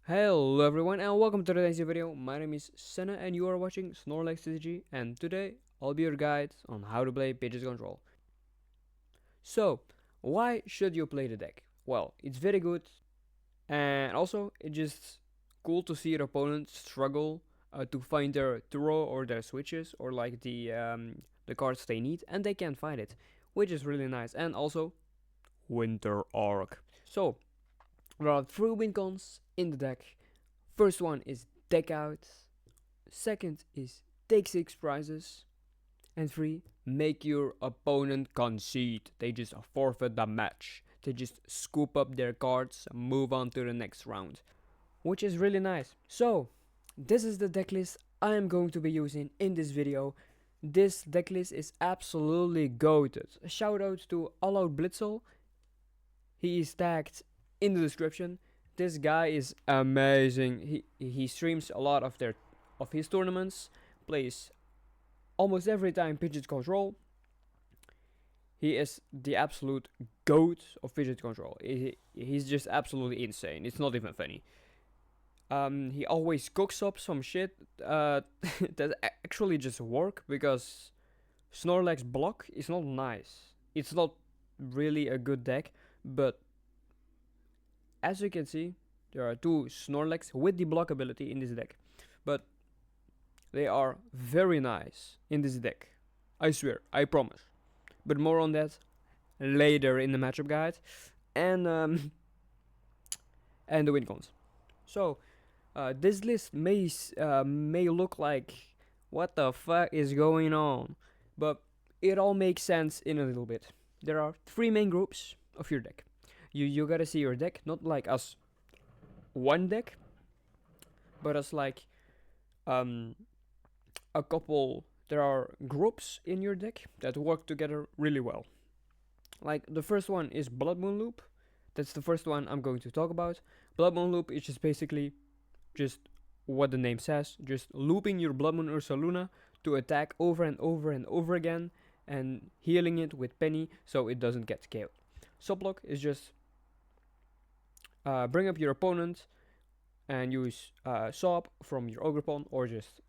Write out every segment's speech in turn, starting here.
Hello everyone and welcome to today's video. My name is Senna and you are watching SnorlaxTCG, and today I'll be your guide on how to play Pidgeot control. So, why should you play the deck? Well, it's very good, and also it's just cool to see your opponent struggle to find their throw or their switches or like the cards they need, and they can't find it, which is really nice. And also Winter Arc. So there are 3 win cons in the deck. First one is deck out, second is take 6 prizes, and 3, make your opponent concede. They just forfeit the match. They just scoop up their cards and move on to the next round, which is really nice. So this is the deck list I am going to be using in this video. This deck list is absolutely goated. A shout out to All Out Blitzel. He is tagged in the description. This guy is amazing. He streams a lot of his tournaments, plays almost every time Pidgeot control. He is the absolute goat of Pidgeot control. He's just absolutely insane. It's not even funny. He always cooks up some shit that actually just work, because Snorlax block is not nice. It's not really a good deck, but as you can see, there are 2 Snorlax with the block ability in this deck, but they are very nice in this deck. I swear, I promise. But more on that later in the matchup guide and the win cons. So this list may look like what the fuck is going on, but it all makes sense in a little bit. There are 3 main groups of your deck. You gotta see your deck not like as one deck, but as like a couple. There are groups in your deck that work together really well. Like the first one is Bloodmoon Loop. That's the first one I'm going to talk about. Bloodmoon Loop is just basically just what the name says, just looping your Bloodmoon Ursaluna to attack over and over and over again, and healing it with Penny so it doesn't get KO'd. Subblock is just bring up your opponent and use Sob from your Ogerpon, or just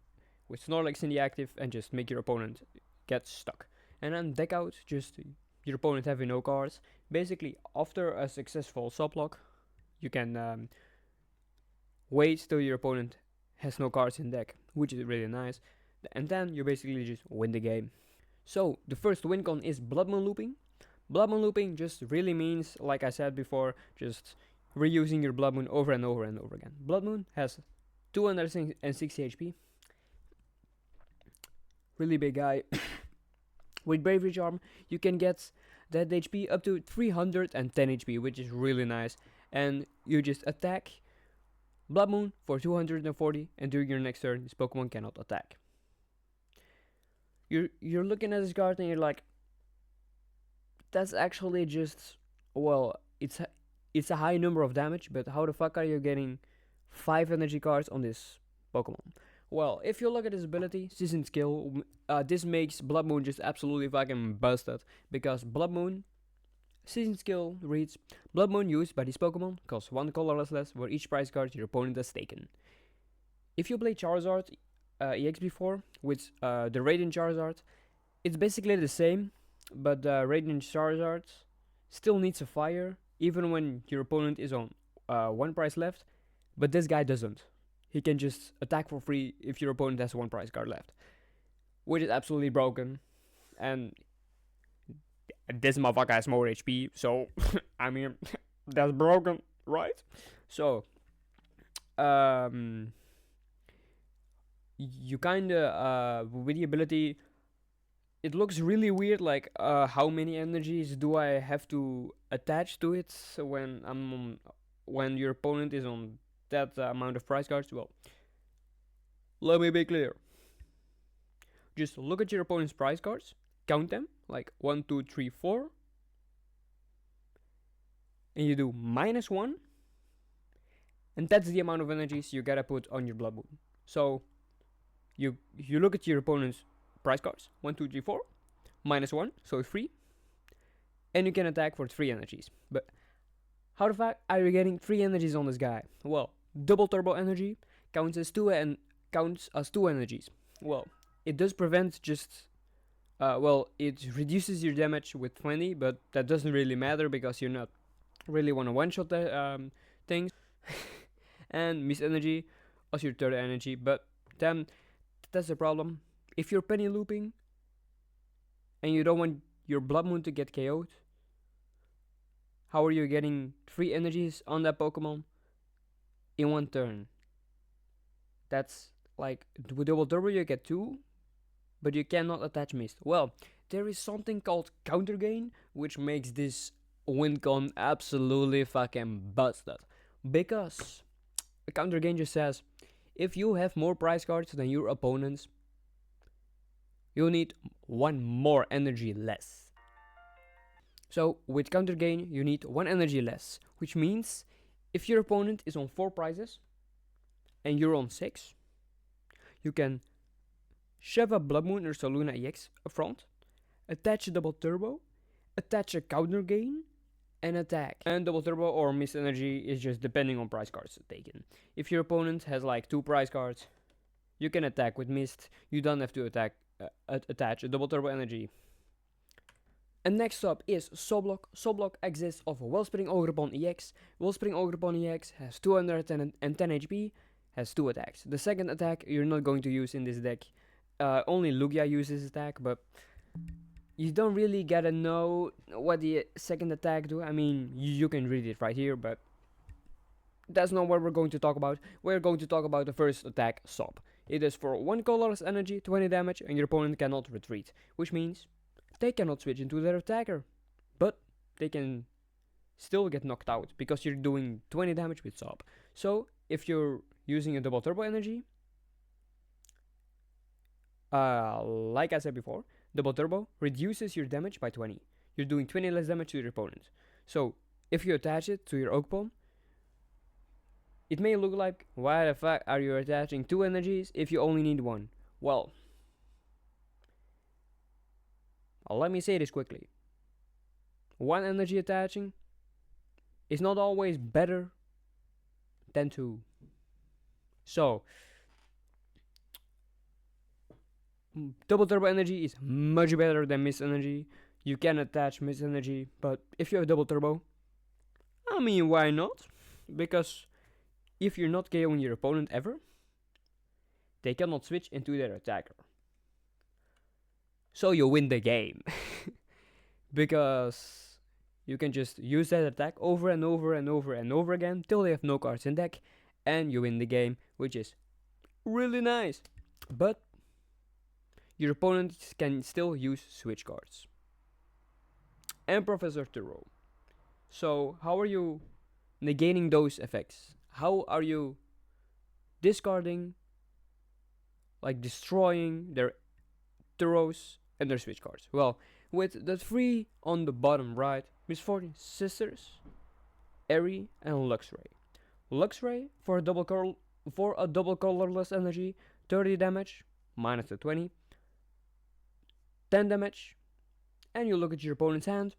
with Snorlax in the active and just make your opponent get stuck. And then deck out, just your opponent having no cards. Basically, after a successful subblock, you can wait till your opponent has no cards in deck, which is really nice. And then you basically just win the game. So the first win con is Bloodmoon Looping. Bloodmoon Looping just really means, like I said before, just reusing your Bloodmoon over and over and over again. Bloodmoon has 260 HP. Really big guy. With Bravery Charm, you can get that HP up to 310 HP, which is really nice. And you just attack Bloodmoon for 240, and during your next turn, this Pokemon cannot attack. You're looking at this card and you're like, that's actually just, well, it's a high number of damage, but how the fuck are you getting 5 energy cards on this Pokemon? Well, if you look at his ability, Season Skill, this makes Bloodmoon just absolutely fucking busted, because Bloodmoon Season Skill reads, Bloodmoon used by this Pokemon costs 1 colorless less for each prize card your opponent has taken. If you play Charizard EX before, with the Radiant Charizard, it's basically the same, but the Radiant Charizard still needs a fire, even when your opponent is on 1 prize left, but this guy doesn't. He can just attack for free if your opponent has 1 prize card left, which is absolutely broken. And this motherfucker has more HP, so I mean, that's broken, right? So you kinda with the ability, it looks really weird, like how many energies do I have to attach to it when your opponent is on that amount of prize cards? Well, let me be clear. Just look at your opponent's prize cards, count them, like 1, 2, 3, 4, and you do -1, and that's the amount of energies you gotta put on your Bloodmoon. So you look at your opponent's prize cards, 1, 2, 3, 4, -1, so 3, and you can attack for 3 energies. But how the fuck are you getting 3 energies on this guy? Well, double turbo energy counts as two energies. Well, it does prevent just it reduces your damage with 20, but that doesn't really matter because you're not really want to one-shot things. And Miss Energy as your third energy, but then that's the problem. If you're penny looping and you don't want your Bloodmoon to get KO'd, how are you getting 3 energies on that Pokemon in one turn? That's like, with double turbo you get 2, but you cannot attach Mist. Well, there is something called counter gain, which makes this win con absolutely fucking busted. Because a counter gain just says, if you have more prize cards than your opponents, you need 1 more energy less. So with counter gain, you need 1 energy less, which means if your opponent is on 4 prizes and you're on 6, you can shove a Bloodmoon Ursaluna EX up front, attach a double turbo, attach a counter gain, and attack. And double turbo or Miss Energy is just depending on prize cards taken. If your opponent has like 2 prize cards, you can attack with Mist. You don't have to attach a double turbo energy. And next up is Soblock. Soblock exists of Wellspring Ogerpon EX. Wellspring Ogerpon EX has 210 HP, has 2 attacks. The second attack you're not going to use in this deck. Only Lugia uses attack, but you don't really gotta know what the second attack do. I mean, you can read it right here, but that's not what we're going to talk about. We're going to talk about the first attack, Sob. It is for 1 colorless energy, 20 damage, and your opponent cannot retreat, which means they cannot switch into their attacker, but they can still get knocked out because you're doing 20 damage with Sob. So if you're using a double turbo energy, like I said before, double turbo reduces your damage by 20. You're doing 20 less damage to your opponent. So if you attach it to your Ogerpon, it may look like, why the fuck are you attaching 2 energies if you only need 1? Well, let me say this quickly. 1 energy attaching is not always better than 2. So double turbo energy is much better than Miss Energy. You can attach Miss Energy, but if you have double turbo, I mean, why not? Because if you're not KOing your opponent ever, they cannot switch into their attacker. So you win the game. Because you can just use that attack over and over and over and over again till they have no cards in deck, and you win the game, which is really nice. But your opponents can still use switch cards. And Professor Turo. So how are you negating those effects? How are you discarding, like destroying their Turos and their switch cards? Well, with the 3 on the bottom right, Misfortune Sisters, Eri, and Luxray. Luxray for a double colorless energy, 30 damage, minus the 20, 10 damage, and you look at your opponent's hand,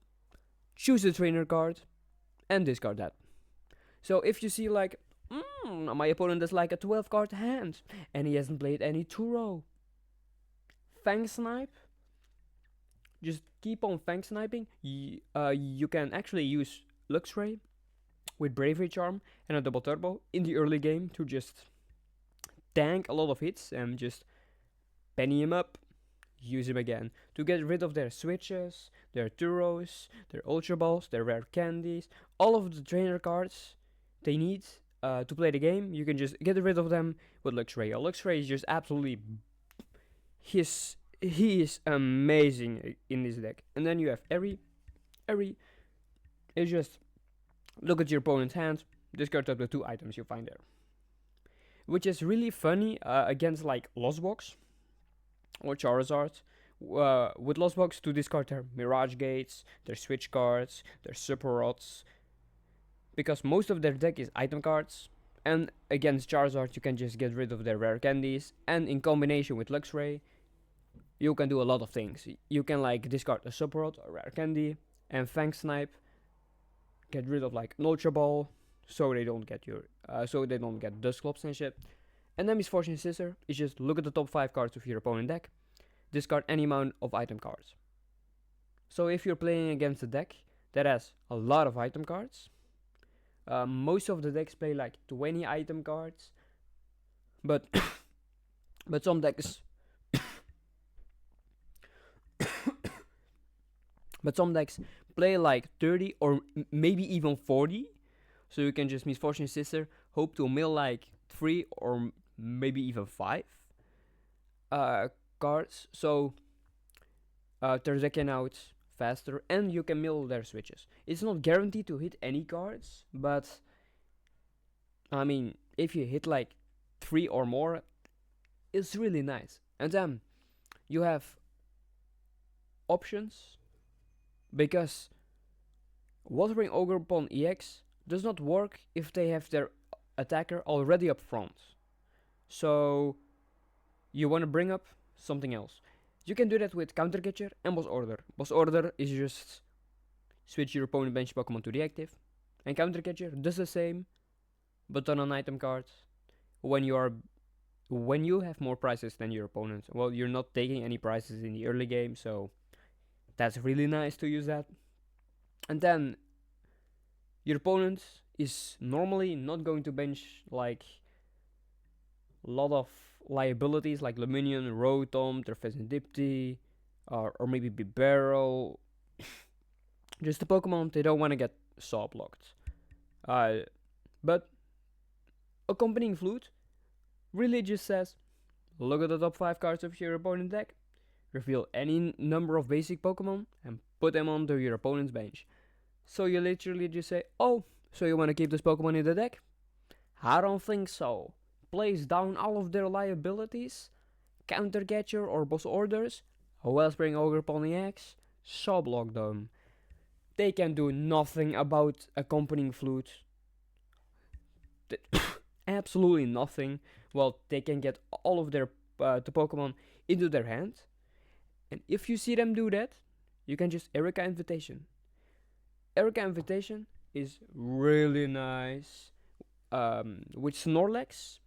choose the trainer card, and discard that. So if you see like, my opponent has like a 12 card hand, and he hasn't played any Turo, Fang Snipe, just keep on Fang Sniping. You can actually use Luxray with Bravery Charm and a double turbo in the early game to just tank a lot of hits and just penny him up, use him again to get rid of their switches, their Turos, their Ultra Balls, their Rare Candies, all of the trainer cards they need to play the game. You can just get rid of them with Luxray. Luxray is just absolutely, he is amazing in this deck. And then you have Eri. Eri is just look at your opponent's hand, discard up the 2 items you find there, which is really funny against like Lost Box or Charizard. With Lost Box to discard their Mirage Gates, their Switch cards, their Super Rods, because most of their deck is item cards. And against Charizard you can just get rid of their Rare Candies, and in combination with Luxray you can do a lot of things. You can like discard a Super Rod or Rare Candy and Fang Snipe, get rid of like an Ultra Ball, so they don't get your Dusclops and shit. And then Misfortune Scissor is just look at the top 5 cards of your opponent deck, discard any amount of item cards. So if you're playing against a deck that has a lot of item cards, most of the decks play like 20 item cards, but but some decks play like 30 or maybe even 40. So you can just Misfortune Sister, hope to mill like 3 or maybe even 5 cards. So they're decking out faster and you can mill their switches. It's not guaranteed to hit any cards, but I mean, if you hit like 3 or more, it's really nice. And then you have options, because Wuthering Ogerpon EX does not work if they have their attacker already up front. So you want to bring up something else. You can do that with Counter Catcher and Boss Order. Boss Order is just switch your opponent bench Pokemon to the active, and Counter Catcher does the same, but on an item card. When you have more prizes than your opponent, well, you're not taking any prizes in the early game, so that's really nice to use that. And then your opponent is normally not going to bench like a lot of liabilities like Lumineon, Rotom, Fezandipiti, or maybe Bibarel. Just the Pokemon they don't want to get saw blocked. But Accompanying Flute really just says, look at the top 5 cards of your opponent's deck, reveal any number of basic Pokemon, and put them onto your opponent's bench. So you literally just say, oh, so you want to keep this Pokemon in the deck? I don't think so. Place down all of their liabilities, Counter Catcher or Boss Orders, Wellspring Ogerpon EX, Saw block them. They can do nothing about Accompanying Flute. Absolutely nothing. Well, they can get all of their the Pokemon into their hand. And if you see them do that, you can just Erika Invitation. Erika Invitation is really nice. With Snorlax,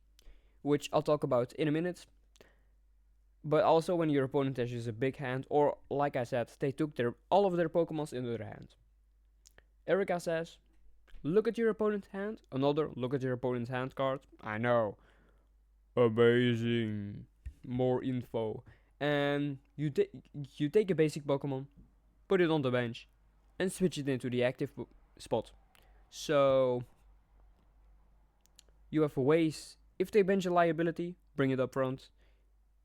which I'll talk about in a minute. But also when your opponent has just a big hand, or like I said, they took all of their Pokemons into their hand. Erika says, look at your opponent's hand. Another look at your opponent's hand card. I know. Amazing. More info. And you take a basic Pokemon, put it on the bench, and switch it into the active spot. So you have ways. If they bench a liability, bring it up front.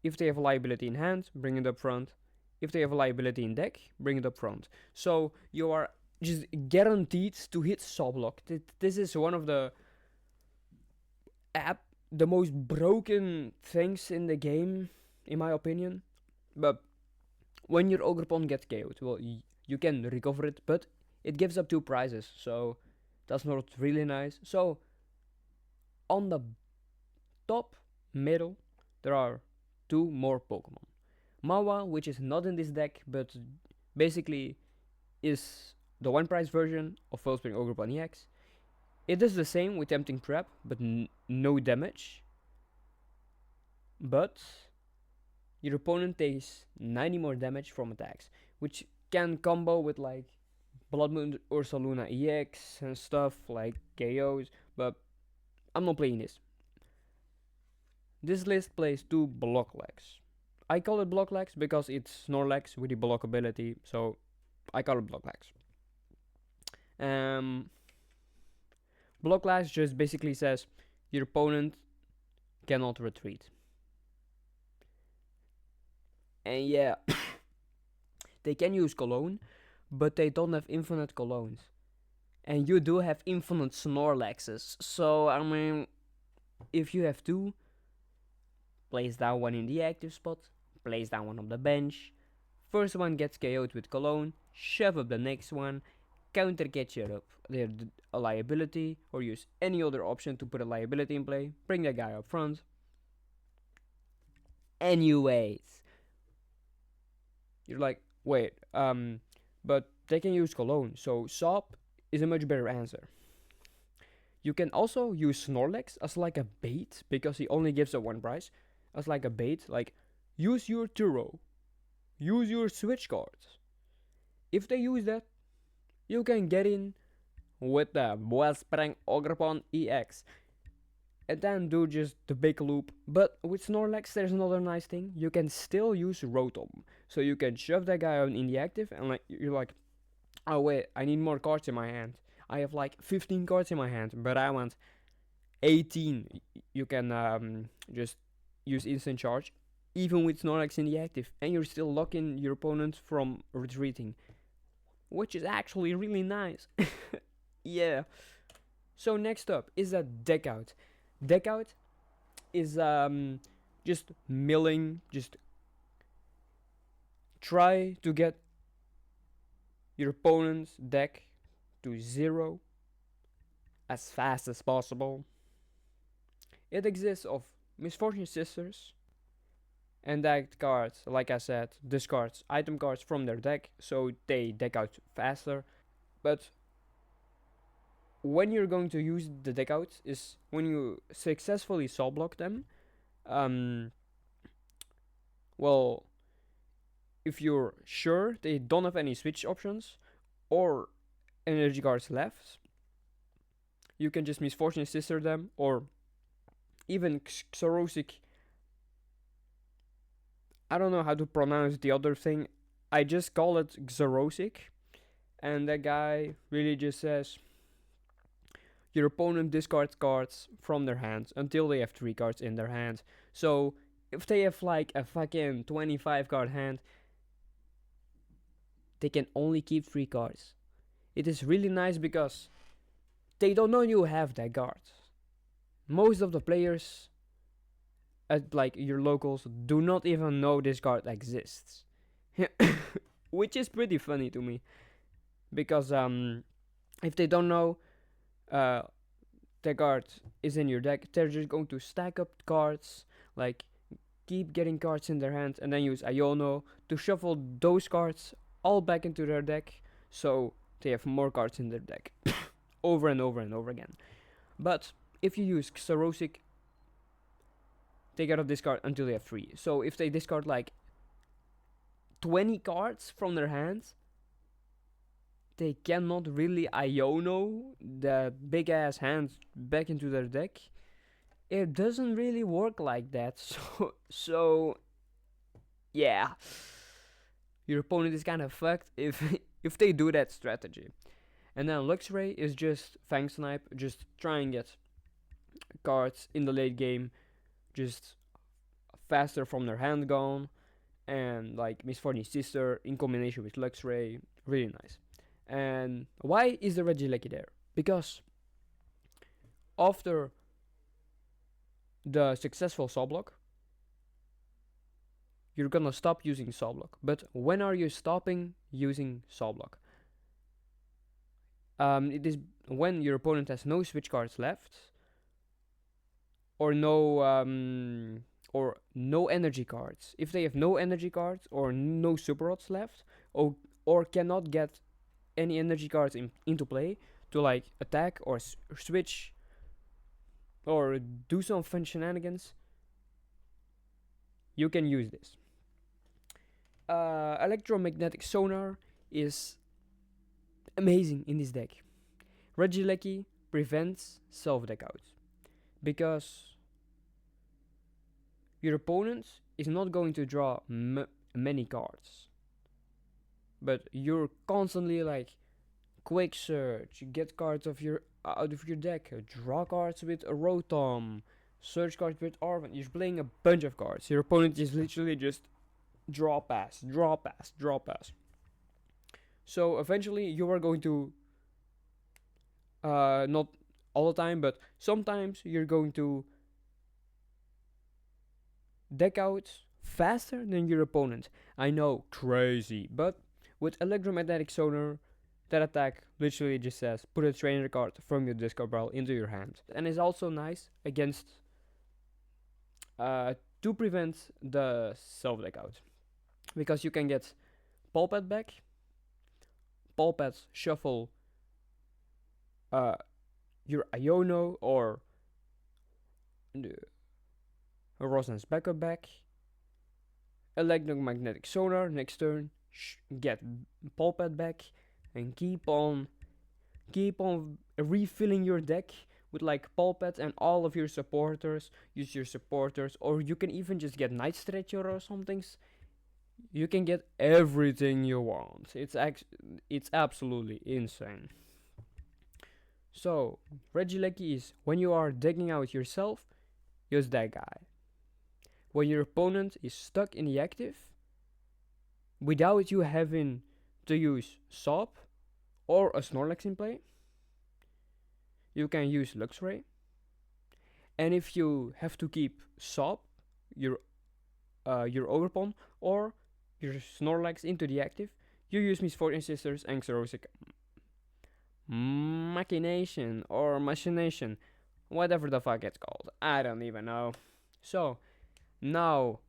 If they have a liability in hand, bring it up front. If they have a liability in deck, bring it up front. So you are just guaranteed to hit Saw block. This is one of the most broken things in the game, in my opinion. But when your Ogerpon gets KO'd, well, you can recover it, but it gives up 2 prizes, so that's not really nice. So on the top middle, there are 2 more Pokemon. Mawa, which is not in this deck, but basically is the 1 prize version of Wellspring Ogerpon EX. It does the same with Tempting Trap, but no damage. But your opponent takes 90 more damage from attacks, which can combo with like Bloodmoon Ursaluna EX and stuff like KOs, but I'm not playing this. This list plays 2 block legs. I call it block legs because it's Snorlax with the block ability, so I call it block legs. Block legs just basically says your opponent cannot retreat. And yeah, they can use Cologne, but they don't have infinite Colognes. And you do have infinite Snorlaxes, so I mean, if you have 2, place down 1 in the active spot, place down 1 on the bench. First one gets KO'd with Cologne, shove up the next one, Counter Catcher up a liability, or use any other option to put a liability in play, bring that guy up front. Anyways, you're like, wait, but they can use Cologne, so Sop is a much better answer. You can also use Snorlax as like a bait, because he only gives a 1 price. As like a bait, like, use your Turo, use your Switch Cart. If they use that, you can get in with the Wellspring Ogerpon EX, and then do just the big loop. But with Snorlax, there's another nice thing. You can still use Rotom. So you can shove that guy on in the active, and like, you're like, oh wait, I need more cards in my hand. I have like 15 cards in my hand, but I want 18. You can just use instant charge, even with Snorlax in the active, and you're still locking your opponent from retreating, which is actually really nice. Yeah. So next up is a deck out. Deck out is just milling, just try to get your opponent's deck to 0 as fast as possible. It exists of Misfortune Sisters, and that cards, like I said, discards item cards from their deck, so they deck out faster. But when you're going to use the deck out is when you successfully soul block them. Well, if you're sure they don't have any switch options or energy cards left, you can just Misfortune Sister them, or even Xerosic. I don't know how to pronounce the other thing. I just call it Xerosic, and that guy really just says your opponent discards cards from their hands until they have 3 cards in their hand. So if they have like a fucking 25 card hand, they can only keep 3 cards. It is really nice because they don't know you have that card. Most of the players at like your locals do not even know this card exists. Which is pretty funny to me, because if they don't know the card is in your deck, they're just going to stack up cards, like keep getting cards in their hand, and then use Iono to shuffle those cards all back into their deck, so they have more cards in their deck over and over and over again. But if you use Xerosic, they gotta discard until they have 3. So if they discard like 20 cards from their hands, they cannot really Iono the big ass hands back into their deck. It doesn't really work like that. So yeah, your opponent is kind of fucked if they do that strategy. And then Luxray is just Fang Snipe, just try and get cards in the late game, just faster from their hand gone, and like Misfortune Sister in combination with Luxray, really nice. And why is the Regieleki there? Because after the successful soul block, you're gonna stop using soul block. But when are you stopping using soul block? It is when your opponent has no switch cards left, or no energy cards. If they have no energy cards or no super rods left, or cannot get any energy cards into play to like attack or switch or do some fun shenanigans, you can use this. Electromagnetic Sonar is amazing in this deck. Regieleki prevents self-deck out, because your opponent is not going to draw many cards, but you're constantly like quick search, get cards out of your deck, draw cards with a Rotom, search cards with Arven. You're playing a bunch of cards. Your opponent is literally just draw pass, draw pass, draw pass. So eventually you are going to not all the time, but sometimes you're going to deck out faster than your opponent. I know, crazy, but with Electromagnetic Sonar, that attack literally just says put a trainer card from your discard pile into your hand, and is also nice against to prevent the self deck out, because you can get Pal Pad back. Pal Pads shuffle your Iono or Roseanne's backup back, electromagnetic sonar next turn, get Pal Pad back, and keep on refilling your deck with like Pal Pads and all of your supporters. Use your supporters, or you can even just get Night Stretcher or something. You can get everything you want. It's absolutely insane. So Regieleki is when you are digging out yourself, use that guy. When your opponent is stuck in the active, without you having to use Sop or a Snorlax in play, you can use Luxray. And if you have to keep Sop, your Ogerpon, or your Snorlax into the active, you use Misfortune Sisters and Xerosic Machination or Machination, whatever the fuck it's called. I don't even know. So now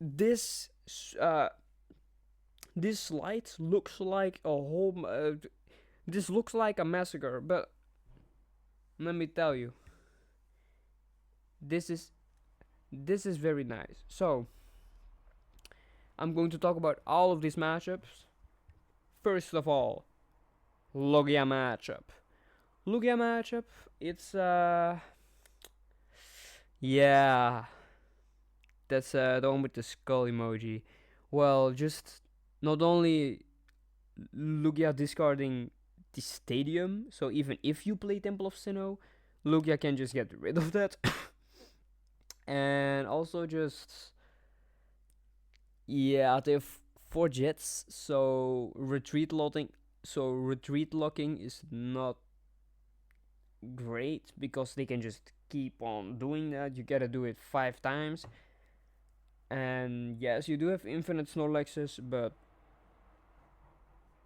this this slide looks like a whole. This looks like a massacre, but let me tell you, this is very nice. So I'm going to talk about all of these matchups. First of all, Lugia matchup. Lugia matchup. It's yeah, that's the one with the skull emoji. Well, just not only Lugia discarding the stadium, so even if you play Temple of Sinnoh, Lugia can just get rid of that. And also just yeah, they have 4 jets, so retreat locking is not great because they can just keep on doing that. You gotta do it 5 times. And yes, you do have infinite Snorlaxes, but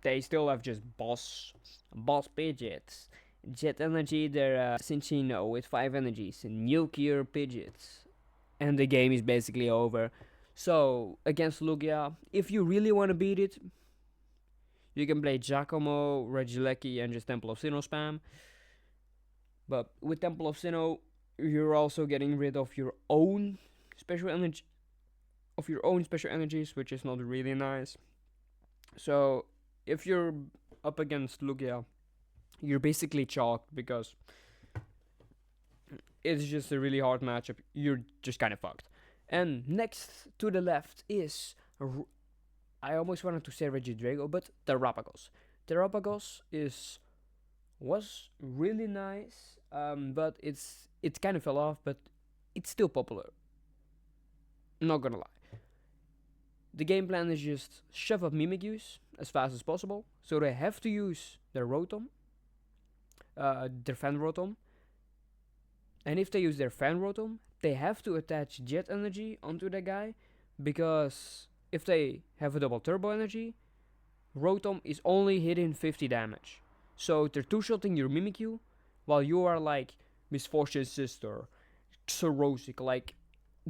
they still have just boss Pidgeots. Jet energy, they're Cinccino with 5 energies, nuclear Pidgeots, and the game is basically over. So against Lugia, if you really want to beat it, you can play Giacomo, Regieleki, and just Temple of Sinnoh spam. But with Temple of Sinnoh, you're also getting rid of your own special energy, which is not really nice. So if you're up against Lugia, you're basically chalked because it's just a really hard matchup. You're just kind of fucked. And next to the left is I almost wanted to say Regidrago, but Terrapagos. Terrapagos was really nice, but it kind of fell off, but it's still popular. Not gonna lie. The game plan is just shove up Mimikyus as fast as possible, so they have to use their Rotom, their Fan Rotom. And if they use their Fan Rotom, they have to attach Jet Energy onto the guy, because if they have a double Turbo Energy, Rotom is only hitting 50 damage. So they're two-shotting your Mimikyu, while you are like Misfortune Sister, Xerosic, like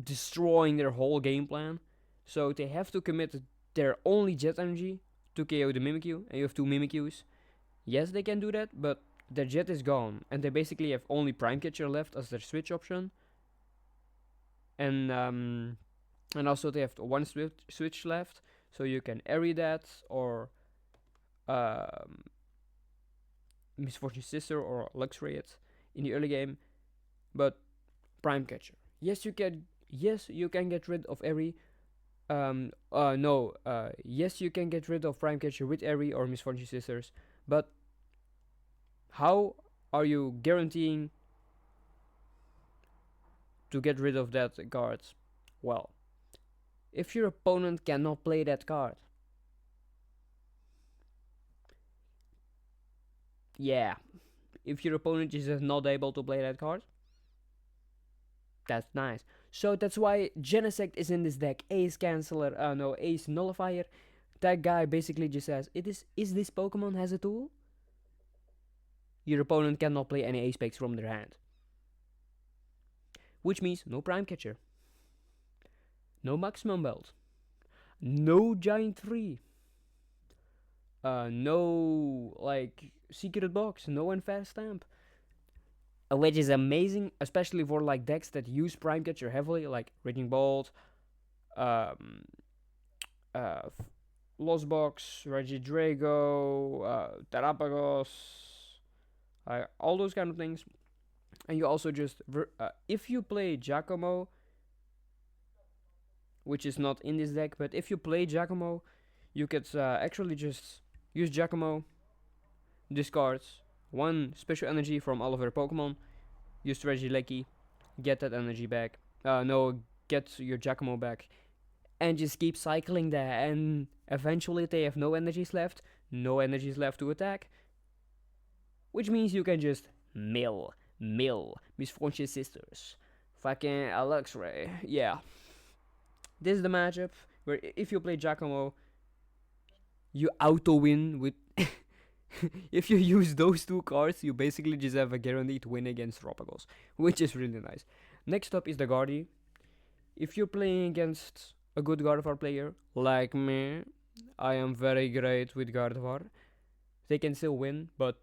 destroying their whole game plan. So they have to commit their only Jet Energy to KO the Mimikyu, and you have 2 Mimikyus. Yes, they can do that, but their Jet is gone, and they basically have only Prime Catcher left as their switch option. And also they have 1 switch left, so you can Eri that, or Misfortune Sister, or Luxray it in the early game. But Prime Catcher, yes, you can get rid of Eri. Yes, you can get rid of Prime Catcher with Eri or Misfortune Sisters, but how are you guaranteeing to get rid of that card? Well, if your opponent cannot play that card, yeah, if your opponent is just not able to play that card, that's nice. So that's why Genesect is in this deck. Ace Canceller, Ace Nullifier. That guy basically just says, is this Pokemon has a tool? Your opponent cannot play any Ace packs from their hand. Which means no Prime Catcher, no Maximum Belt, no Giant 3, no like Secret Box, no Unfast Stamp. which is amazing, especially for like decks that use Prime Catcher heavily, like Raging Bolt, um, uh, Lost Box, Regidrago, Terapagos, all those kind of things. And you also just, if you play Giacomo, which is not in this deck, but if you play Giacomo, you could actually just use Giacomo, discard one special energy from all of your Pokemon, use Regieleki, get that energy back. No, get your Giacomo back, and just keep cycling that. And eventually, they have no energies left to attack, which means you can just mill Misfortune Sisters, fucking Luxray. Yeah, this is the matchup where if you play Giacomo, you auto win with. If you use those two cards, you basically just have a guaranteed win against Tropicals, which is really nice. Next up is the Guardi. If you're playing against a good Gardevoir player, like me, I am very great with Gardevoir. They can still win, but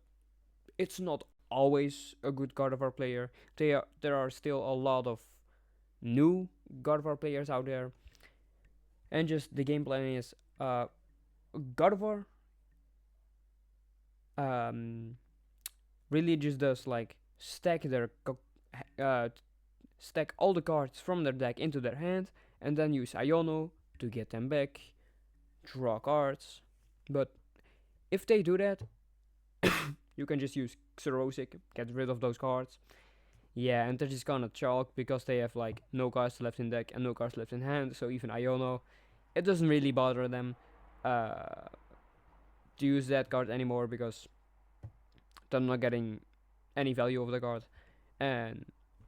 it's not always a good Gardevoir player. There are still a lot of new Gardevoir players out there, and just the game plan is Gardevoir really just does like stack all the cards from their deck into their hand, and then use Iono to get them back, draw cards. But if they do that, you can just use Xerosic, get rid of those cards. Yeah, and they're just gonna chalk because they have like no cards left in deck and no cards left in hand. So even Iono, it doesn't really bother them to use that card anymore because they're not getting any value of the card. And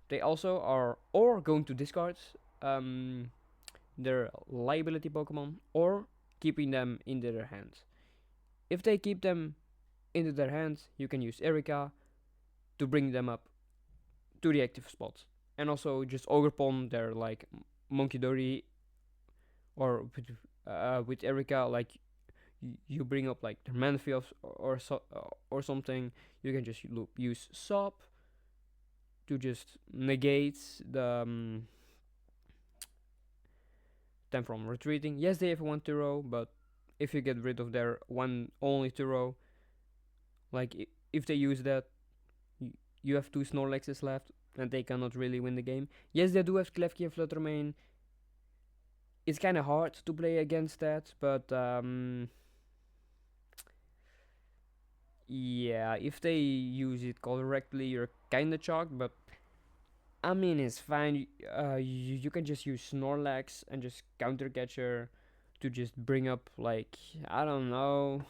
they also are or going to discard their liability Pokemon or keeping them in their hands. If they keep them into their hands, you can use Erika to bring them up to the active spots. And also just Ogerpon, their like Monkey Dory, or with Erika, like you bring up like their Manfield or something. You can just use Sop to just negate them from retreating. Yes, they have 1 Turo, but if you get rid of their one only Turo, like if they use that, you have 2 Snorlaxes left, and they cannot really win the game. Yes, they do have Klefki and Fluttermane. It's kind of hard to play against that, but yeah, if they use it correctly, you're kind of chalked. But I mean, it's fine. You can just use Snorlax and just counter catcher to just bring up like I don't know,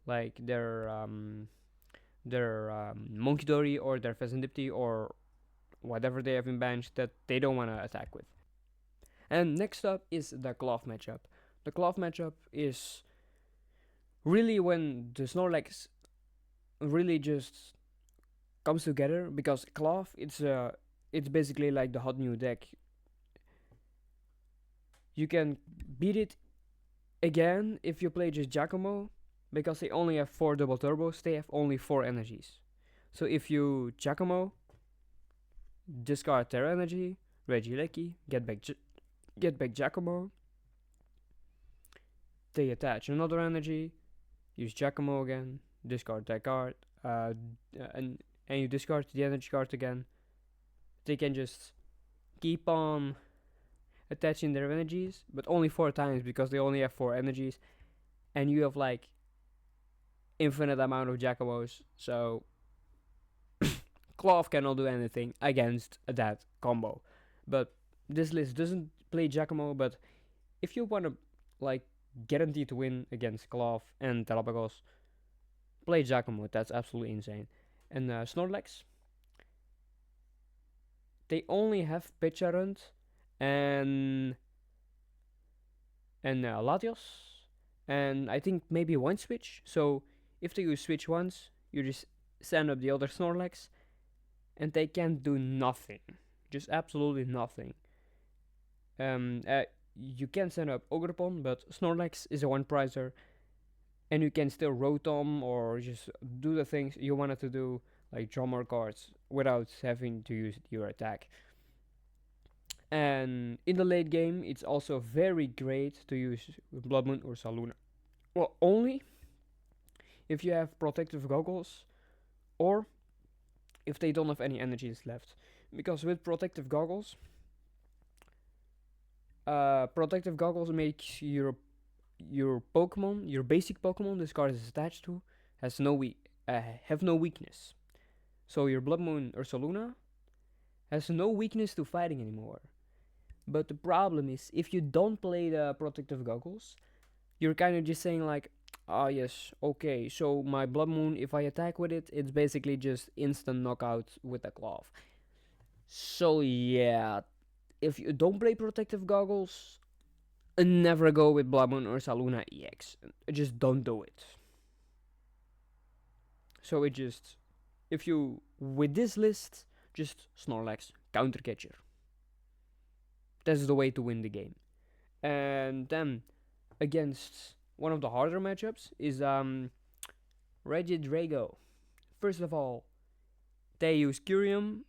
like their Monkey Dory or their Fezandipiti or whatever they have in bench that they don't want to attack with. And next up is the Cloth matchup. The Cloth matchup is really when the Snorlax really just comes together, because Cloth it's basically like the hot new deck. You can beat it again if you play just Giacomo, because they only have 4 double turbos, they have only 4 energies. So if you Giacomo, discard their energy, Regieleki, get back Giacomo, they attach another energy, use Giacomo again, discard that card, and you discard the energy card again. They can just keep on attaching their energies, but only 4 times because they only have 4 energies, and you have like infinite amount of Giacomos, so Cloth cannot do anything against that combo. But this list doesn't play Giacomo, but if you want to like guaranteed to win against Cloth and Galapagos, play Giacomo. That's absolutely insane. And Snorlax, they only have Pidgeot and Latios, and I think maybe one switch. So if they use switch once, you just send up the other Snorlax, and they can do nothing, just absolutely nothing. You can send up Ogerpon, but Snorlax is a one prizer, and you can still Rotom or just do the things you wanted to do, like draw more cards without having to use your attack. And in the late game, it's also very great to use Bloodmoon Ursaluna. Well, only if you have protective goggles or if they don't have any energies left. Because with protective goggles makes your Pokemon, your basic Pokemon this card is attached to, have no weakness. So your Bloodmoon Ursaluna has no weakness to fighting anymore. But the problem is, if you don't play the protective goggles, you're kind of just saying like, ah yes, okay, so my Bloodmoon, if I attack with it, it's basically just instant knockout with a glove. So yeah, if you don't play protective goggles, never go with Bloodmoon Ursaluna EX. Just don't do it. So if you, with this list, just Snorlax, counter catcher. That's the way to win the game. And then, against one of the harder matchups is Regieleki. First of all, they use Curium.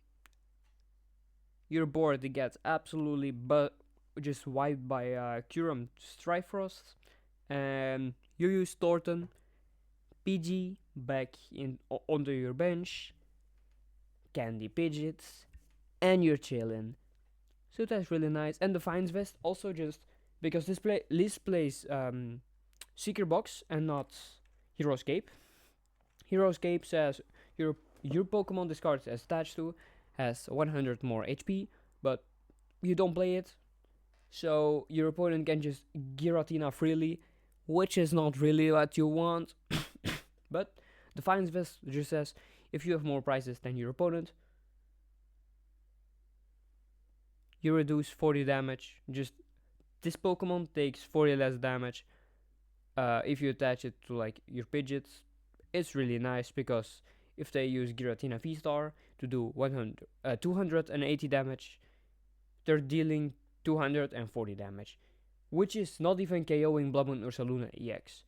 Your board gets absolutely just wiped by Curium Strifrost. And you use Thorton PG back onto your bench, Candy Pidgeots, and you're chilling. So that's really nice. And the Defiance Vest also, just because this list plays Secret Box and not Hero's Cape. Hero's Cape says your Pokemon this card is attached to has 100 more HP, but you don't play it, so your opponent can just Giratina freely, which is not really what you want. But Defiance Vest just says if you have more prizes than your opponent, you reduce 40 damage. Just this Pokemon takes 40 less damage if you attach it to like your Pidgeots. It's really nice because if they use Giratina V-Star to do 280 damage, they're dealing 240 damage, which is not even KOing Bloodmoon Ursaluna EX.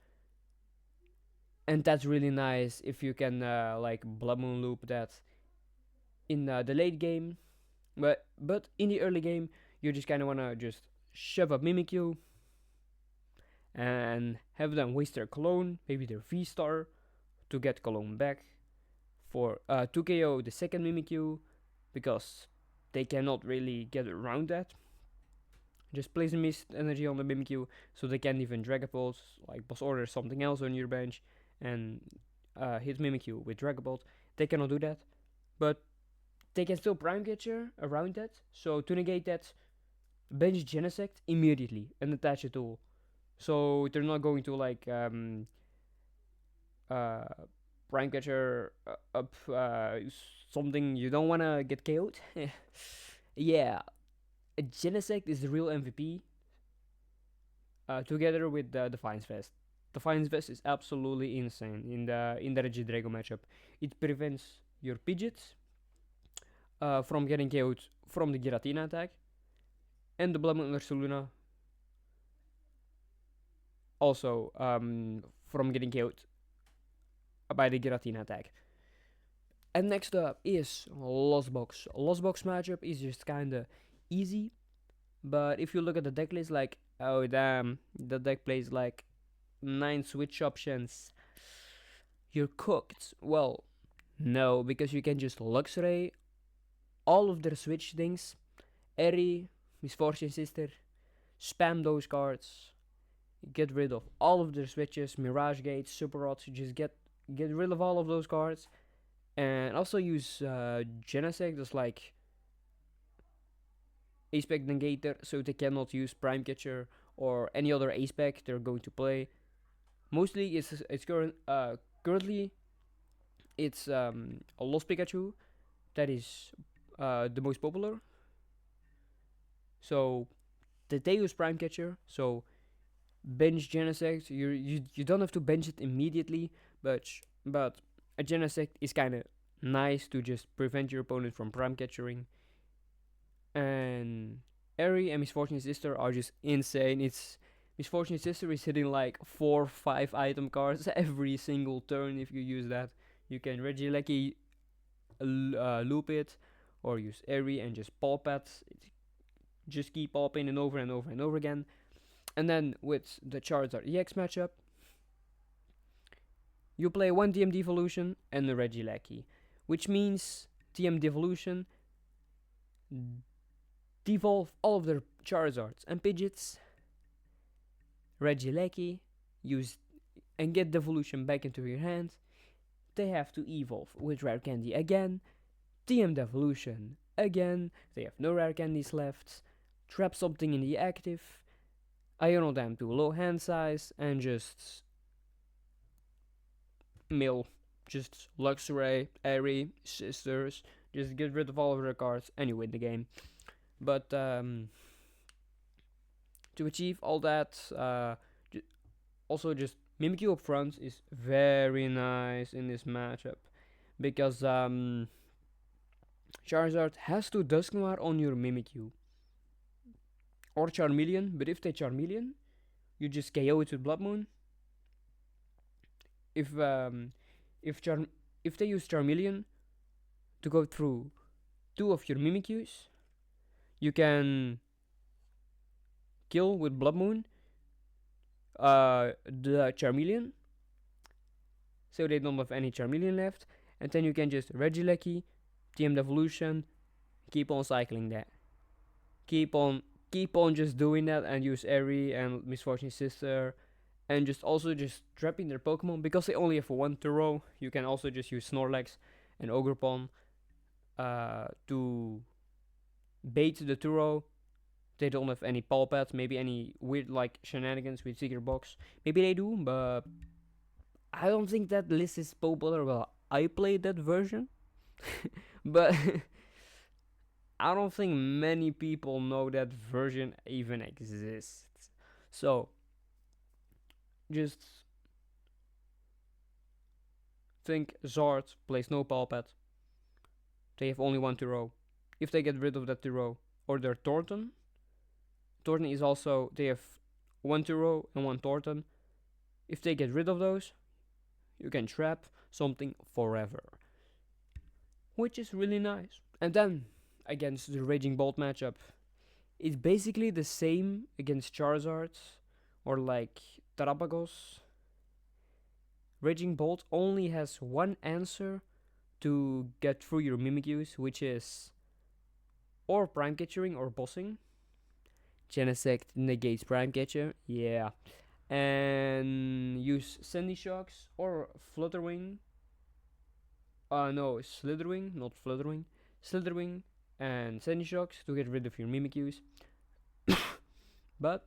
And that's really nice if you can like Bloodmoon loop that in the late game. But in the early game, you just kind of want to just shove up Mimikyu and have them waste their Cologne, maybe their V-Star, to get Cologne back for to KO the second Mimikyu, because they cannot really get around that. Just place a Mist Energy on the Mimikyu so they can't even Dragapult, like boss order something else on your bench and hit Mimikyu with Dragapult. They cannot do that, but they can still Prime Catcher around that. So to negate that, bench Genesect immediately and attach a tool. So they're not going to like Prime Catcher up something you don't want to get KO'd. Yeah, Genesect is the real MVP together with the Defiance Vest. Defiance Vest is absolutely insane in the Regidrago matchup. It prevents your Pidgeot from getting KO'd from the Giratina attack, and the Bloodmoon Ursaluna also from getting KO'd by the Giratina attack. And next up is Lost Box. Lost Box matchup is just kinda easy, but if you look at the deck list, like, oh damn, the deck plays like 9 switch options, you're cooked. Well, no, because you can just Luxray all of their switch things, Eri, Misfortune Sister, spam those cards, get rid of all of their switches, Mirage Gate, Super Rods, just get rid of all of those cards, and also use Genesect as like Ace-Spec Negator, so they cannot use Prime Catcher or any other Ace-Spec they're going to play. Mostly it's currently it's a Lost Pikachu that is the most popular. So they use Prime Catcher, so bench Genesect. You don't have to bench it immediately, but a Genesect is kind of nice to just prevent your opponent from Prime Catchering. And Eri and Misfortune Sister are just insane. It's Misfortune Sister is hitting like 4 or 5 item cards every single turn. If you use that, you can Regieleki loop it, or use Eri and just Pal Pad. Just keep popping and over and over and over again. And then with the Charizard EX matchup, you play one TM Devolution and a Regieleki, which means TM Devolution devolve all of their Charizards and Pidgeots. Regieleki use and get Devolution back into your hand. They have to evolve with Rare Candy again. TM Devolution again. They have no Rare Candies left. Trap something in the active. Iono them to low hand size and just mill. Just Luxray, Eri, Sisters. Just get rid of all of their cards and you win the game. But to achieve all that, also just Mimikyu up front is very nice in this matchup. Because Charizard has to Dusknoir on your Mimikyu. Or Charmeleon, but if they Charmeleon, you just KO it with Bloodmoon. If they use Charmeleon to go through 2 of your Mimikyus, you can kill with Bloodmoon the Charmeleon, so they don't have any Charmeleon left, and then you can just Regieleki, TM Devolution, keep on cycling that. Keep on just doing that and use Eri and Misfortune Sister, and just also just trapping their Pokemon because they only have 1 Turo. You can also just use Snorlax and Ogerpon to bait the Turo. They don't have any Pal Pads, maybe any weird like shenanigans with Secret Box. Maybe they do, but I don't think that list is popular. Well, I played that version, but I don't think many people know that version even exists. So, just think Zard plays no Pal Pad. They have only 1 Turo. If they get rid of that Turo, or their Thorton is also, they have 1 Turo and 1 Thorton. If they get rid of those, you can trap something forever, which is really nice. And then against the Raging Bolt matchup, it's basically the same against Charizard or like Terapagos. Raging Bolt only has 1 answer to get through your Mimikyus, which is or Prime Catchering or Bossing. Genesect negates Prime Catcher, yeah. And use Sandy Shocks or Flutterwing. No, Slitherwing, not Flutterwing. Slitherwing and Sandy Shocks to get rid of your Mimikyus. But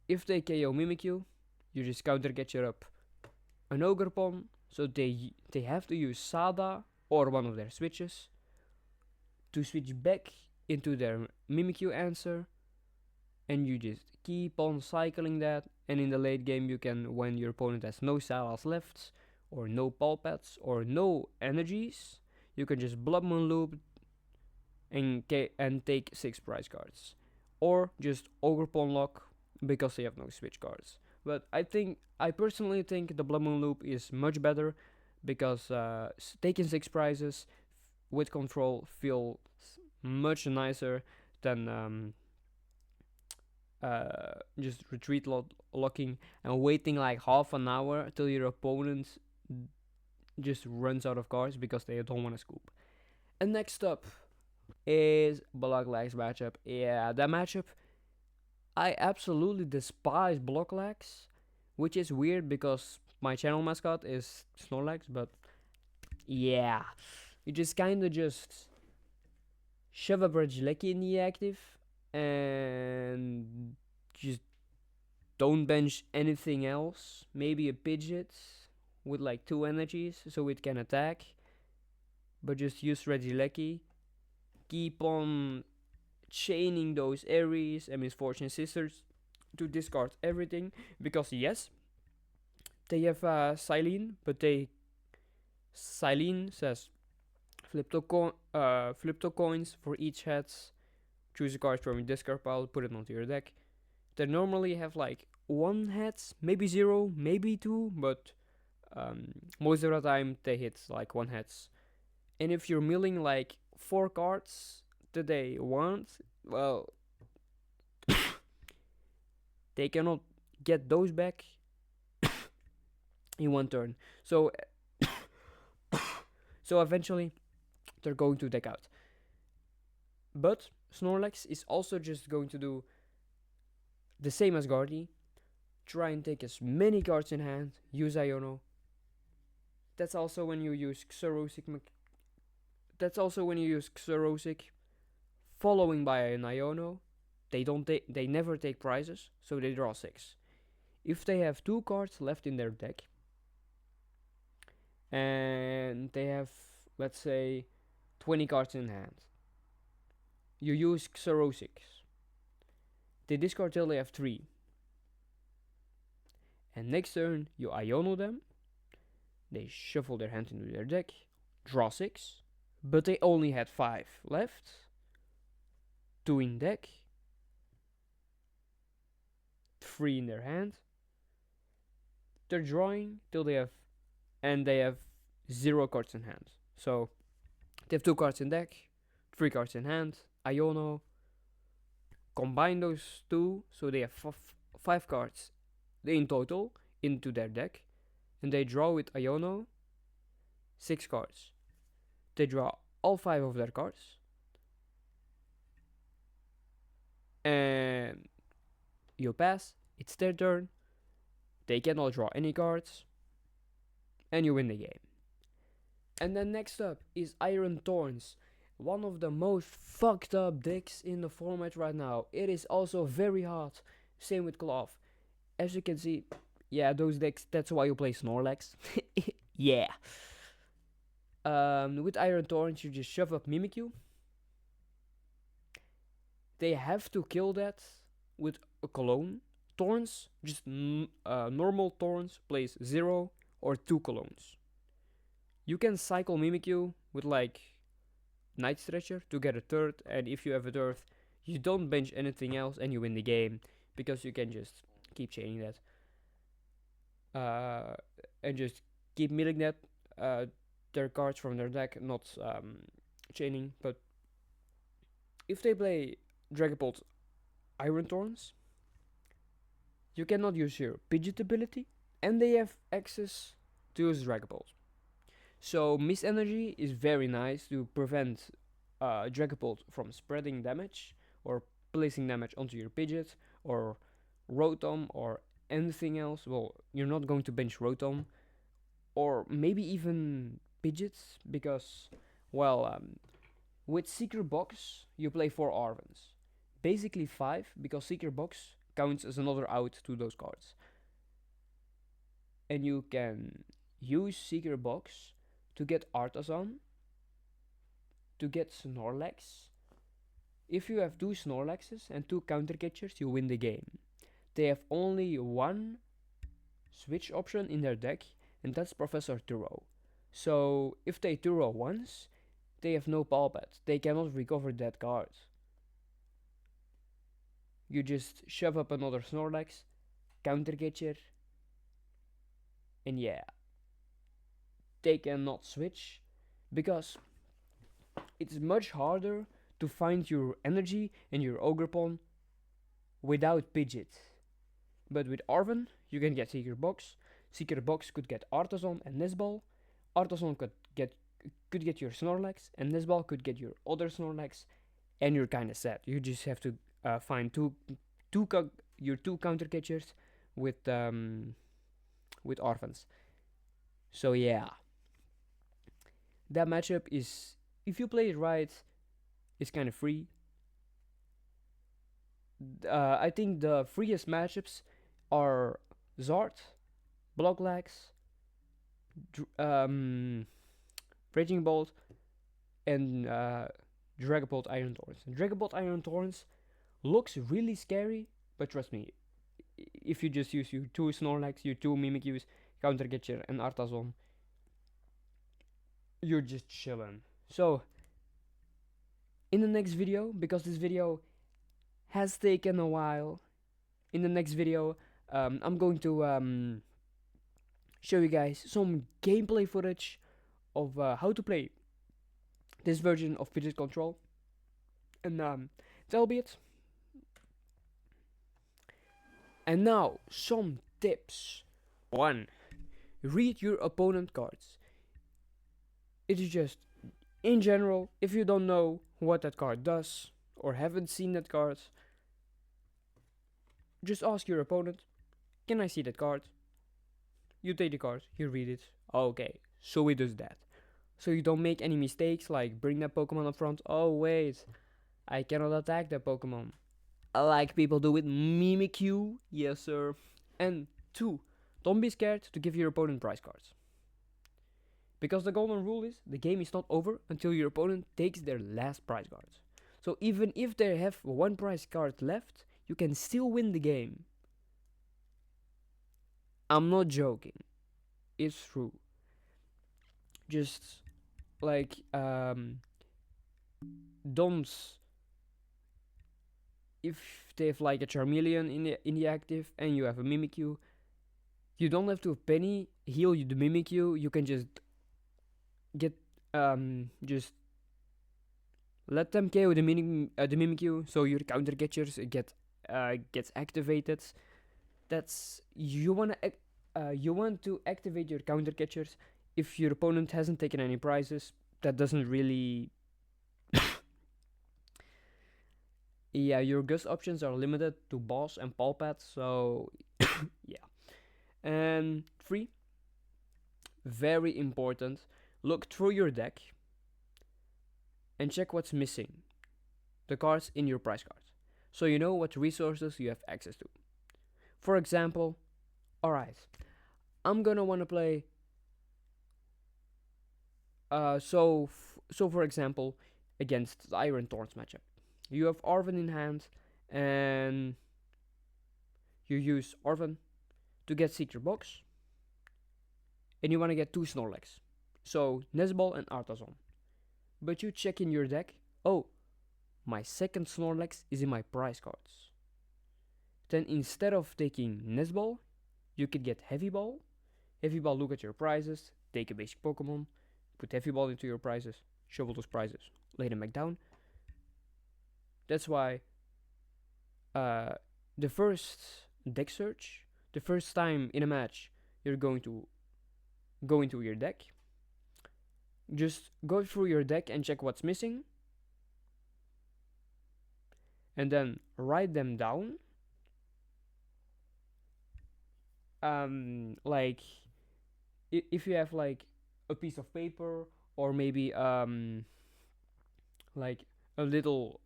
if they KO Mimikyu, you just counter Catcher up an Ogerpon, so they have to use Sada or one of their switches to switch back into their Mimikyu answer, and you just keep on cycling that. And in the late game, you can, when your opponent has no Salas left, or no Pal Pads, or no energies, you can just Bloodmoon loop and take 6 prize cards, or just Ogerpon lock because they have no switch cards. But I personally think the Bloodmoon loop is much better because taking 6 prizes with control feels much nicer than just retreat locking and waiting like half an hour till your opponent just runs out of cards because they don't want to scoop. And next up is Blocklegs matchup. Yeah, that matchup, I absolutely despise Blocklegs, which is weird because my channel mascot is Snorlax, but yeah, you just kinda just shove a Regieleki in the active and just don't bench anything else. Maybe a Pidgeot with like 2 energies so it can attack, but just use Regieleki. Keep on chaining those Aries and Misfortune Sisters to discard everything, because yes, they have Silene, but Silene says flip 2 coins for each heads, choose a card from your discard pile, put it onto your deck. They normally have like 1 heads, maybe 0, maybe 2, but Most of the time they hit like one hits. And if you're milling like 4 cards that they want, well, they cannot get those back in one turn. So so eventually they're going to deck out. But Snorlax is also just going to do the same as Guardy. Try and take as many cards in hand, use Iono. That's also when you use Xerosic. Following by an Iono. They never take prizes, so they draw 6. If they have 2 cards left in their deck, and they have, let's say, 20 cards in hand, you use Xerosic. They discard till they have 3. And next turn, you Iono them. They shuffle their hand into their deck, draw 6. But they only had 5 left. 2 in deck. 3 in their hand. They're drawing till they have, and they have 0 cards in hand. So they have 2 cards in deck, 3 cards in hand. Iono. Combine those 2, so they have 5 cards in total into their deck, and they draw with Iono 6 cards. They draw all 5 of their cards, and you pass. It's their turn. They cannot draw any cards, and you win the game. And then next up is Iron Thorns, one of the most fucked up decks in the format right now. It is also very hot. Same with Cloth. As you can see, yeah, those decks, that's why you play Snorlax. Yeah. With Iron Thorns, you just shove up Mimikyu. They have to kill that with a cologne. Thorns, just normal Thorns, plays 0 or 2 colognes. You can cycle Mimikyu with like Night Stretcher to get a third, and if you have a third, you don't bench anything else and you win the game, because you can just keep chaining that. And just keep milling that, their cards from their deck, not chaining. But if they play Dragapult Iron Thorns, you cannot use your Pidgeot ability, and they have access to use Dragapult. So Mist Energy is very nice to prevent Dragapult from spreading damage or placing damage onto your Pidgeot or Rotom or anything else. Well, you're not going to bench Rotom or maybe even Pidgeots, because, well, with Secret Box you play 4 Arvens. Basically 5, because Secret Box counts as another out to those cards. And you can use Secret Box to get Artazon, to get Snorlax. If you have 2 Snorlaxes and 2 counter catchers, you win the game. They have only 1 switch option in their deck, and that's Professor Turo. So if they Turo once, they have no Pal Pad. They cannot recover that card. You just shove up another Snorlax, counter catcher, and yeah, they cannot switch, because it's much harder to find your energy and your Ogerpon without Pidgeot. But with Arven, you can get Secret Box. Secret Box could get Artazon and Nest Ball. Artazon could get your Snorlax, and Nest Ball could get your other Snorlax, and you're kinda set. You just have to find your 2 counter catchers with Arvens. So yeah, that matchup is, if you play it right, it's kind of free. I think the freest matchups are Zard, Blocklegs, Raging Bolt, and Dragapult Iron Thorns. And Dragapult Iron Thorns looks really scary, but trust me, if you just use your 2 Snorlax, your 2 Mimikyus, Counter Catcher, and Artazon, you're just chillin'. So, in the next video, because this video has taken a while, in the next video, I'm going to show you guys some gameplay footage of how to play this version of Pidgeot Control. And that'll be it. And now, some tips. 1. Read your opponent cards. It is just, in general, if you don't know what that card does, or haven't seen that card, just ask your opponent, can I see that card? You take the card, you read it. Okay, so it does that. So you don't make any mistakes like bring that Pokemon up front. Oh wait, I cannot attack that Pokemon. Like people do with Mimikyu, yes sir. And 2, don't be scared to give your opponent prize cards. Because the golden rule is, the game is not over until your opponent takes their last prize cards. So even if they have one prize card left, you can still win the game. I'm not joking. It's true. Just like don't, if they have like a Charmeleon in the active and you have a Mimikyu, you don't have to Penny heal the Mimikyu. You can just get just let them KO the Mimikyu, so your counter catchers gets activated. That's you want to activate your counter catchers if your opponent hasn't taken any prizes. That doesn't really yeah, your Gus options are limited to boss and Pal Pad, so yeah. And 3, very important, look through your deck and check what's missing, the cards in your prize cards, so you know what resources you have access to. For example, alright, I'm gonna wanna play so for example, against the Iron Thorns matchup, you have Arven in hand and you use Arven to get Secret Box, and you want to get 2 Snorlax, so Nest Ball and Artazon. But you check in your deck, oh, my second Snorlax is in my prize cards. Then instead of taking Nest Ball, you could get Heavy Ball. Heavy Ball, look at your prizes, take a basic Pokemon, put Heavy Ball into your prizes, shovel those prizes, lay them back down. That's why the first deck search, the first time in a match you're going to go into your deck, just go through your deck and check what's missing, and then write them down. Like if you have like a piece of paper, or maybe like a little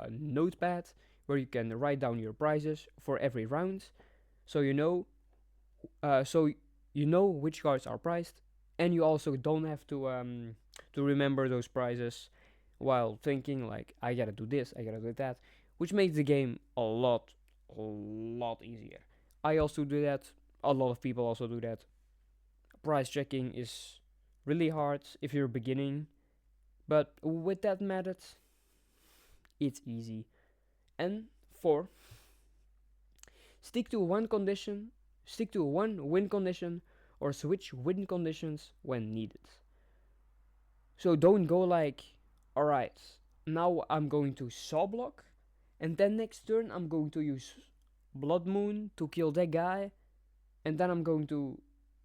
notepad where you can write down your prizes for every round, so you know which cards are priced, and you also don't have to remember those prizes while thinking like I gotta do this, I gotta do that, which makes the game a lot easier. I also do that. A lot of people also do that. Price checking is really hard if you're beginning, but with that method, it's easy. And 4, stick to one win condition, or switch win conditions when needed. So don't go like, alright, now I'm going to Saw Block, and then next turn I'm going to use Bloodmoon to kill that guy, and then I'm going to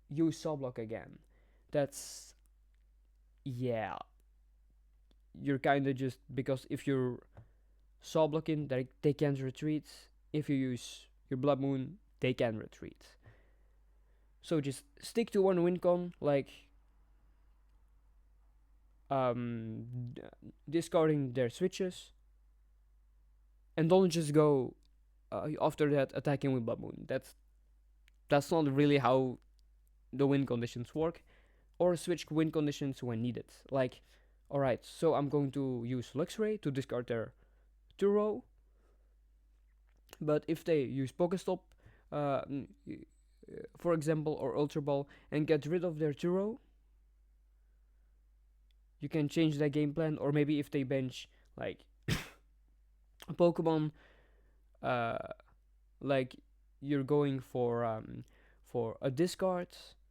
use Saw Block again. That's, yeah, you're kinda just, because if you're Saw Blocking, they can't retreat. If you use your Bloodmoon, they can retreat. So just stick to one win con, like discarding their switches, and don't just go after that attacking with Bloodmoon. That's not really how the win conditions work. Or switch win conditions when needed. Like, alright, so I'm going to use Luxray to discard their Turo, but if they use Pokestop, for example, or Ultra Ball, and get rid of their Turo, you can change their game plan. Or maybe if they bench like a Pokemon, like you're going for a discard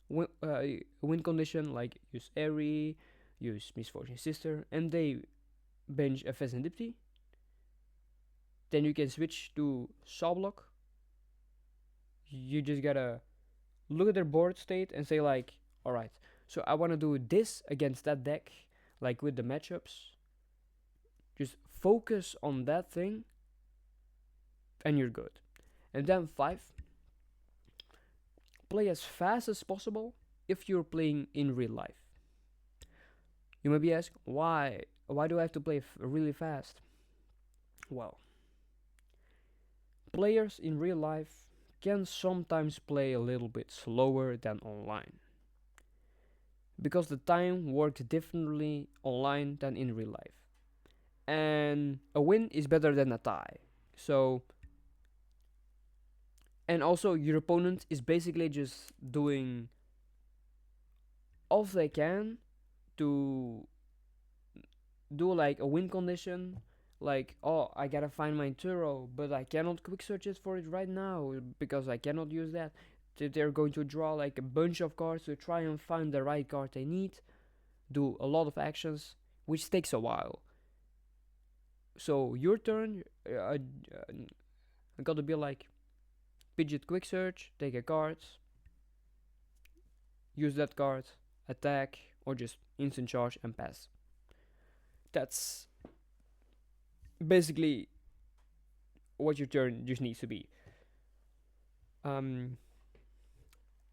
win condition, like use Eri, use Misfortune Sister, and they bench a Fezandipiti, then you can switch to Sawblock. You just gotta look at their board state and say like, alright, so I wanna do this against that deck, like with the matchups. Just focus on that thing and you're good. And then 5, play as fast as possible if you're playing in real life. You may be asking, why? Why do I have to play really fast? Well, players in real life can sometimes play a little bit slower than online, because the time works differently online than in real life. And a win is better than a tie. So, and also your opponent is basically just doing all they can to do like a win condition, like, oh, I gotta find my Turo, but I cannot quick search it for it right now because I cannot use that. They're going to draw like a bunch of cards to try and find the right card they need, do a lot of actions, which takes a while. So your turn, gotta be like Pidgeot quick search, take a card, use that card, attack, or just instant charge and pass. That's basically what your turn just needs to be.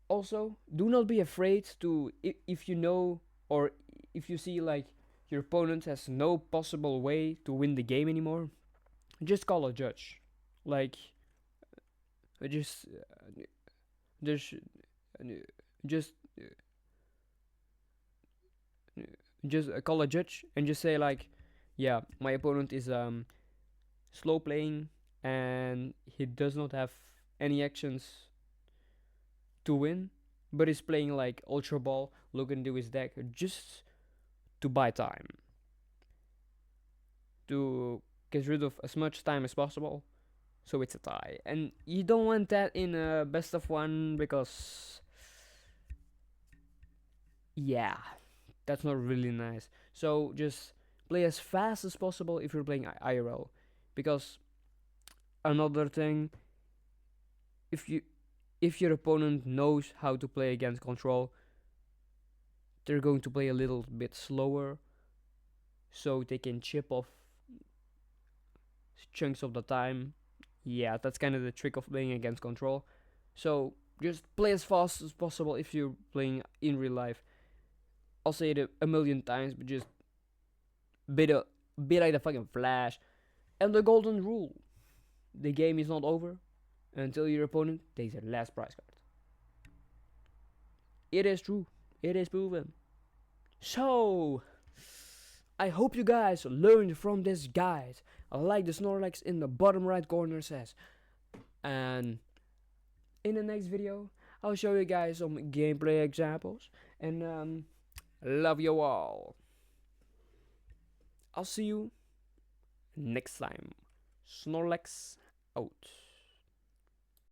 Also, do not be afraid to, if you know, or if you see like your opponent has no possible way to win the game anymore, just call a judge. Like, just just just call a judge and just say like, yeah, my opponent is slow playing and he does not have any actions to win, but he's playing like Ultra Ball, look into his deck just to buy time, to get rid of as much time as possible, so it's a tie. And you don't want that in a best of one, because yeah, that's not really nice. So just play as fast as possible if you're playing IRL, because another thing, if your opponent knows how to play against control, they're going to play a little bit slower, so they can chip off chunks of the time. Yeah, that's kind of the trick of playing against control. So just play as fast as possible if you're playing in real life. I'll say it a million times, but just be like the fucking Flash. And the golden rule: the game is not over until your opponent takes their last prize card. It is true. It is proven. So, I hope you guys learned from this guide, like the Snorlax in the bottom right corner says. And in the next video, I'll show you guys some gameplay examples. And love you all. I'll see you next time. Snorlax out.